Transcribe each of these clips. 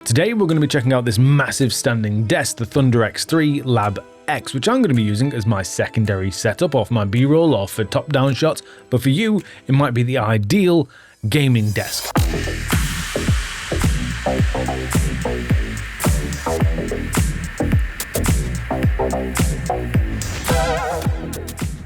Today we're going to be checking out this massive standing desk, the ThunderX3 Lab X, which I'm going to be using as my secondary setup off my B-roll or for top-down shots, but for you, it might be the ideal gaming desk.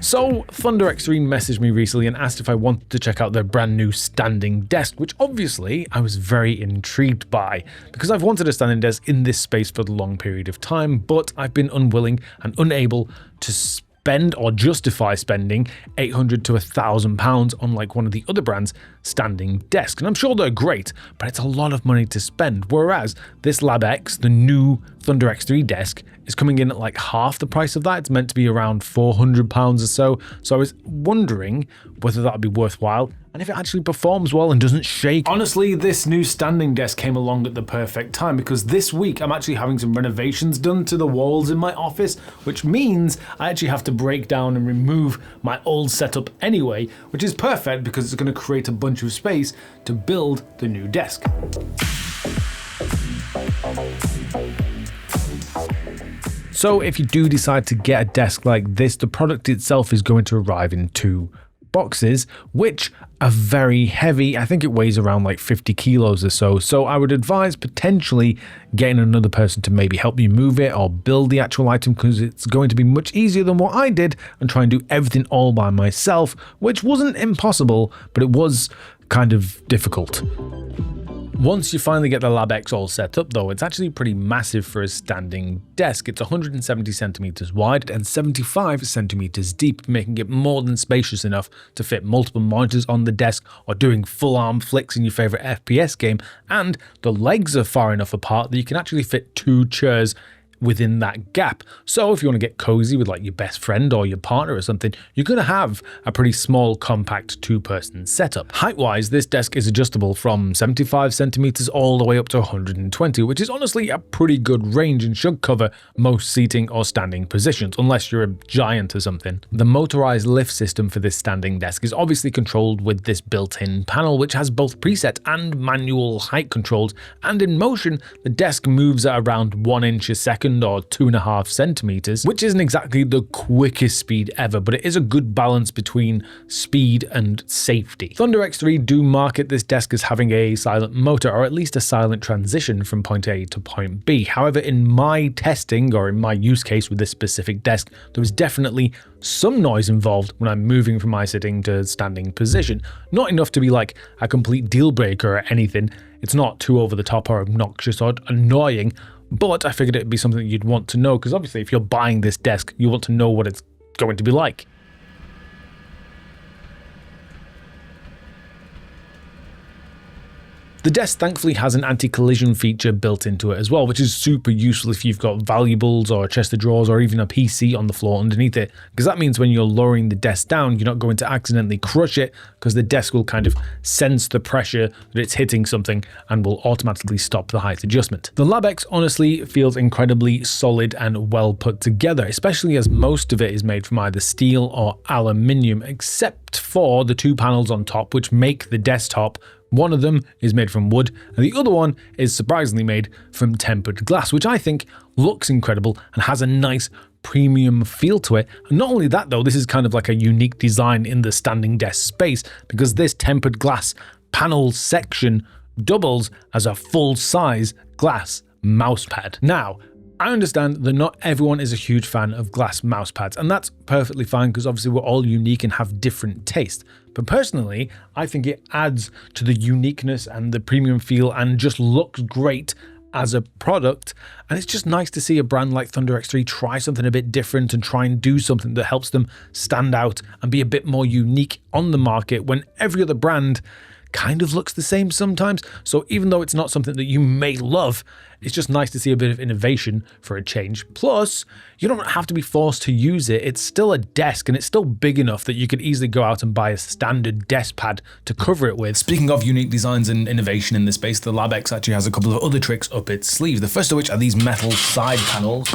So, ThunderX3 messaged me recently and asked if I wanted to check out their brand new standing desk, which obviously I was very intrigued by, because I've wanted a standing desk in this space for a long period of time, but I've been unwilling and unable to spend or justify spending £800 to £1,000 on like one of the other brands' standing desks. And I'm sure they're great, but it's a lot of money to spend. Whereas this Lab X, the new ThunderX3 desk, is coming in at like half the price of that. It's meant to be around £400 or so. So I was wondering whether that would be worthwhile and if it actually performs well and doesn't shake. Honestly, this new standing desk came along at the perfect time because this week I'm actually having some renovations done to the walls in my office, which means I actually have to break down and remove my old setup anyway, which is perfect because it's going to create a bunch of space to build the new desk. So if you do decide to get a desk like this, the product itself is going to arrive in two boxes, which are very heavy. I think it weighs around like 50 kilos or so. So I would advise potentially getting another person to maybe help you move it or build the actual item, because it's going to be much easier than what I did and try and do everything all by myself, which wasn't impossible, but it was kind of difficult. Once you finally get the Lab X all set up though, it's actually pretty massive for a standing desk. It's 170 centimeters wide and 75 centimeters deep, making it more than spacious enough to fit multiple monitors on the desk or doing full arm flicks in your favorite FPS game. And the legs are far enough apart that you can actually fit two chairs within that gap. So if you want to get cozy with like your best friend or your partner or something, you're going to have a pretty small, compact two-person setup. Height-wise, this desk is adjustable from 75 centimeters all the way up to 120, which is honestly a pretty good range and should cover most seating or standing positions, unless you're a giant or something. The motorized lift system for this standing desk is obviously controlled with this built-in panel, which has both preset and manual height controls, and in motion, the desk moves at around 1 inch a second or 2.5 centimeters, which isn't exactly the quickest speed ever, but it is a good balance between speed and safety. ThunderX3 do market this desk as having a silent motor, or at least a silent transition from point A to point B. However, in my testing or in my use case with this specific desk, there was definitely some noise involved when I'm moving from my sitting to standing position. Not enough to be like a complete deal breaker or anything. It's not too over the top or obnoxious or annoying, but I figured it'd be something that you'd want to know, because obviously if you're buying this desk, you want to know what it's going to be like. The desk thankfully has an anti-collision feature built into it as well, which is super useful if you've got valuables or a chest of drawers or even a PC on the floor underneath it, because that means when you're lowering the desk down, you're not going to accidentally crush it, because the desk will kind of sense the pressure that it's hitting something and will automatically stop the height adjustment. The Lab X honestly feels incredibly solid and well put together, especially as most of it is made from either steel or aluminium, except for the two panels on top, which make the desktop. One of them is made from wood, and the other one is surprisingly made from tempered glass, which I think looks incredible and has a nice premium feel to it. And not only that though, this is kind of like a unique design in the standing desk space, because this tempered glass panel section doubles as a full-size glass mousepad. Now, I understand that not everyone is a huge fan of glass mousepads, and that's perfectly fine because obviously we're all unique and have different tastes. But personally, I think it adds to the uniqueness and the premium feel and just looks great as a product. And it's just nice to see a brand like ThunderX3 try something a bit different and try and do something that helps them stand out and be a bit more unique on the market when every other brand kind of looks the same sometimes. So even though it's not something that you may love, it's just nice to see a bit of innovation for a change. Plus, you don't have to be forced to use it. It's still a desk and it's still big enough that you could easily go out and buy a standard desk pad to cover it with. Speaking of unique designs and innovation in this space, the Lab X actually has a couple of other tricks up its sleeve. The first of which are these metal side panels,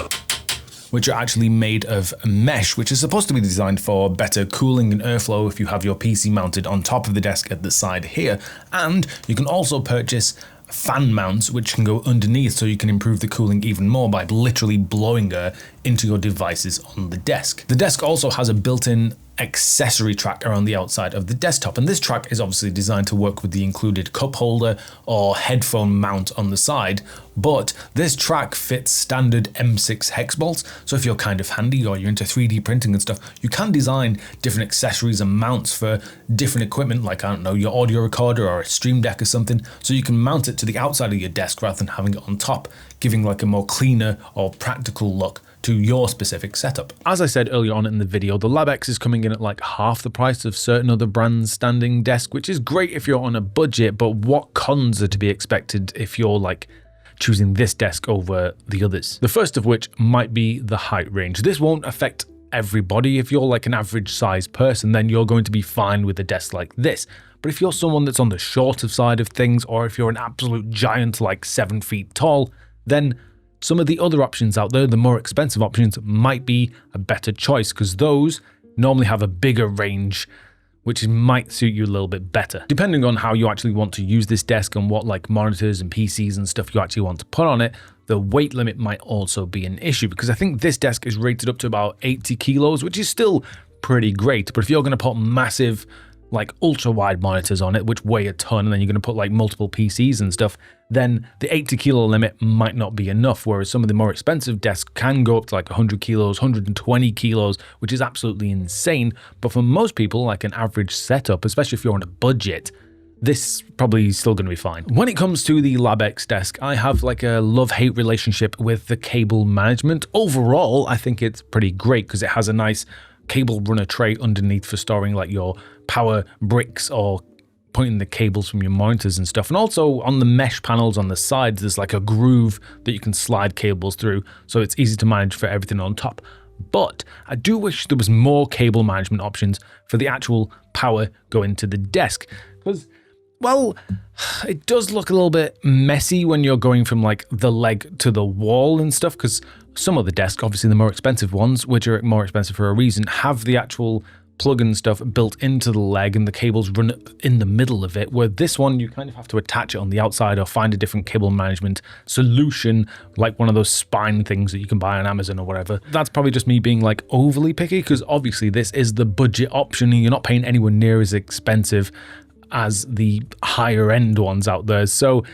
which are actually made of mesh, which is supposed to be designed for better cooling and airflow if you have your PC mounted on top of the desk at the side here. And you can also purchase fan mounts which can go underneath, so you can improve the cooling even more by literally blowing air into your devices on the desk. The desk also has a built-in accessory track around the outside of the desktop, and this track is obviously designed to work with the included cup holder or headphone mount on the side, but this track fits standard M6 hex bolts, so if you're kind of handy or you're into 3D printing and stuff, you can design different accessories and mounts for different equipment, like, I don't know, your audio recorder or a stream deck or something, so you can mount it to the outside of your desk rather than having it on top, giving like a more cleaner or practical look to your specific setup. As I said earlier on in the video, the LabX is coming in at like half the price of certain other brands' standing desk, which is great if you're on a budget, but what cons are to be expected if you're like choosing this desk over the others? The first of which might be the height range. This won't affect everybody. If you're like an average size person, then you're going to be fine with a desk like this. But if you're someone that's on the shorter side of things, or if you're an absolute giant like 7 feet tall, then some of the other options out there, the more expensive options, might be a better choice, because those normally have a bigger range, which might suit you a little bit better. Depending on how you actually want to use this desk and what like monitors and PCs and stuff you actually want to put on it, the weight limit might also be an issue, because I think this desk is rated up to about 80 kilos, which is still pretty great. But if you're going to put massive like ultra wide monitors on it, which weigh a ton, and then you're going to put like multiple PCs and stuff, then the 80 kilo limit might not be enough. Whereas some of the more expensive desks can go up to like 100 kilos, 120 kilos, which is absolutely insane. But for most people, like an average setup, especially if you're on a budget, this probably still going to be fine. When it comes to the LabX desk, I have like a love-hate relationship with the cable management. Overall, I think it's pretty great because it has a nice cable runner tray underneath for storing like your power bricks or pointing the cables from your monitors and stuff. And also on the mesh panels on the sides, there's like a groove that you can slide cables through, so it's easy to manage for everything on top. But I do wish there was more cable management options for the actual power going to the desk, because, well, it does look a little bit messy when you're going from like the leg to the wall and stuff, because some of the desks, obviously the more expensive ones, which are more expensive for a reason, have the actual plug and stuff built into the leg and the cables run in the middle of it, where this one you kind of have to attach it on the outside or find a different cable management solution, like one of those spine things that you can buy on Amazon or whatever. That's probably just me being like overly picky, because obviously this is the budget option and you're not paying anywhere near as expensive as the higher end ones out there. So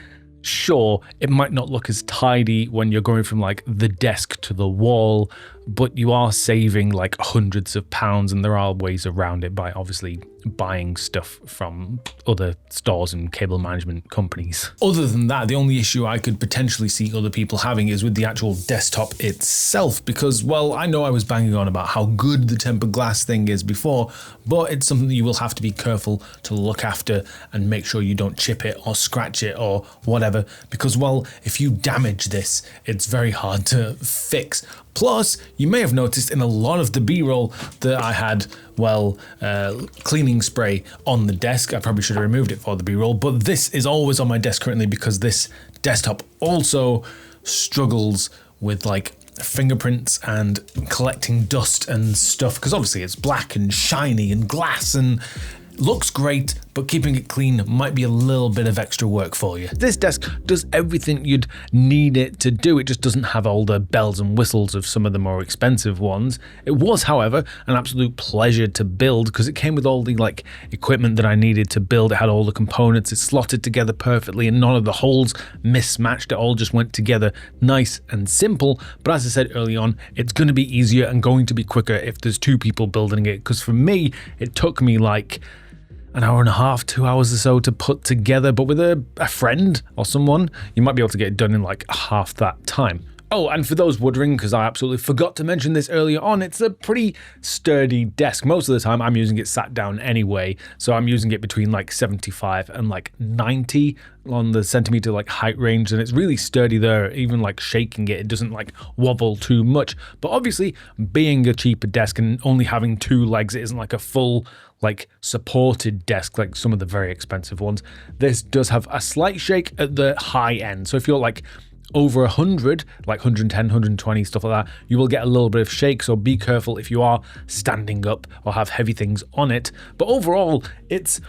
sure, it might not look as tidy when you're going from like the desk to the wall, but you are saving like hundreds of pounds, and there are ways around it by obviously buying stuff from other stores and cable management companies. Other than that, the only issue I could potentially see other people having is with the actual desktop itself, because, well, I know I was banging on about how good the tempered glass thing is before, but it's something that you will have to be careful to look after and make sure you don't chip it or scratch it or whatever, because, well, if you damage this, it's very hard to fix. Plus, you may have noticed in a lot of the B-roll that I had, well, cleaning spray on the desk. I probably should have removed it for the B-roll, but this is always on my desk currently because this desktop also struggles with like fingerprints and collecting dust and stuff, because obviously it's black and shiny and glass and looks great, but keeping it clean might be a little bit of extra work for you. This desk does everything you'd need it to do. It just doesn't have all the bells and whistles of some of the more expensive ones. It was, however, an absolute pleasure to build because it came with all the like equipment that I needed to build. It had all the components, it slotted together perfectly, and none of the holes mismatched. It all just went together nice and simple. But as I said early on, it's going to be easier and going to be quicker if there's two people building it, because for me, it took me like an hour and a half, 2 hours or so to put together, but with a friend or someone, you might be able to get it done in like half that time. Oh, and for those wondering, because I absolutely forgot to mention this earlier on, it's a pretty sturdy desk. Most of the time I'm using it sat down anyway, so I'm using it between like 75 and like 90 on the centimeter like height range, and it's really sturdy there. Even like shaking it, it doesn't like wobble too much. But obviously, being a cheaper desk and only having two legs, it isn't like a full like supported desk like some of the very expensive ones. This does have a slight shake at the high end, so if you're like over 100, like 110, 120, stuff like that, you will get a little bit of shake, so be careful if you are standing up or have heavy things on it. But overall, it's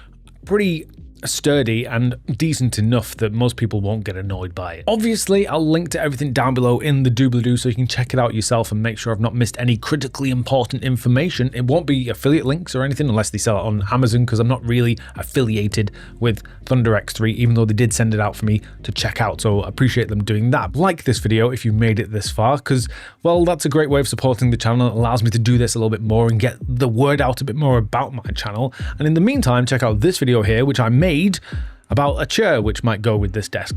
pretty sturdy and decent enough that most people won't get annoyed by it. Obviously, I'll link to everything down below in the doobly-doo so you can check it out yourself and make sure I've not missed any critically important information. It won't be affiliate links or anything unless they sell it on Amazon, because I'm not really affiliated with ThunderX3, even though they did send it out for me to check out, so I appreciate them doing that. Like this video if you made it this far, because, well, that's a great way of supporting the channel. It allows me to do this a little bit more and get the word out a bit more about my channel. And in the meantime, check out this video here, which I made about a chair which might go with this desk.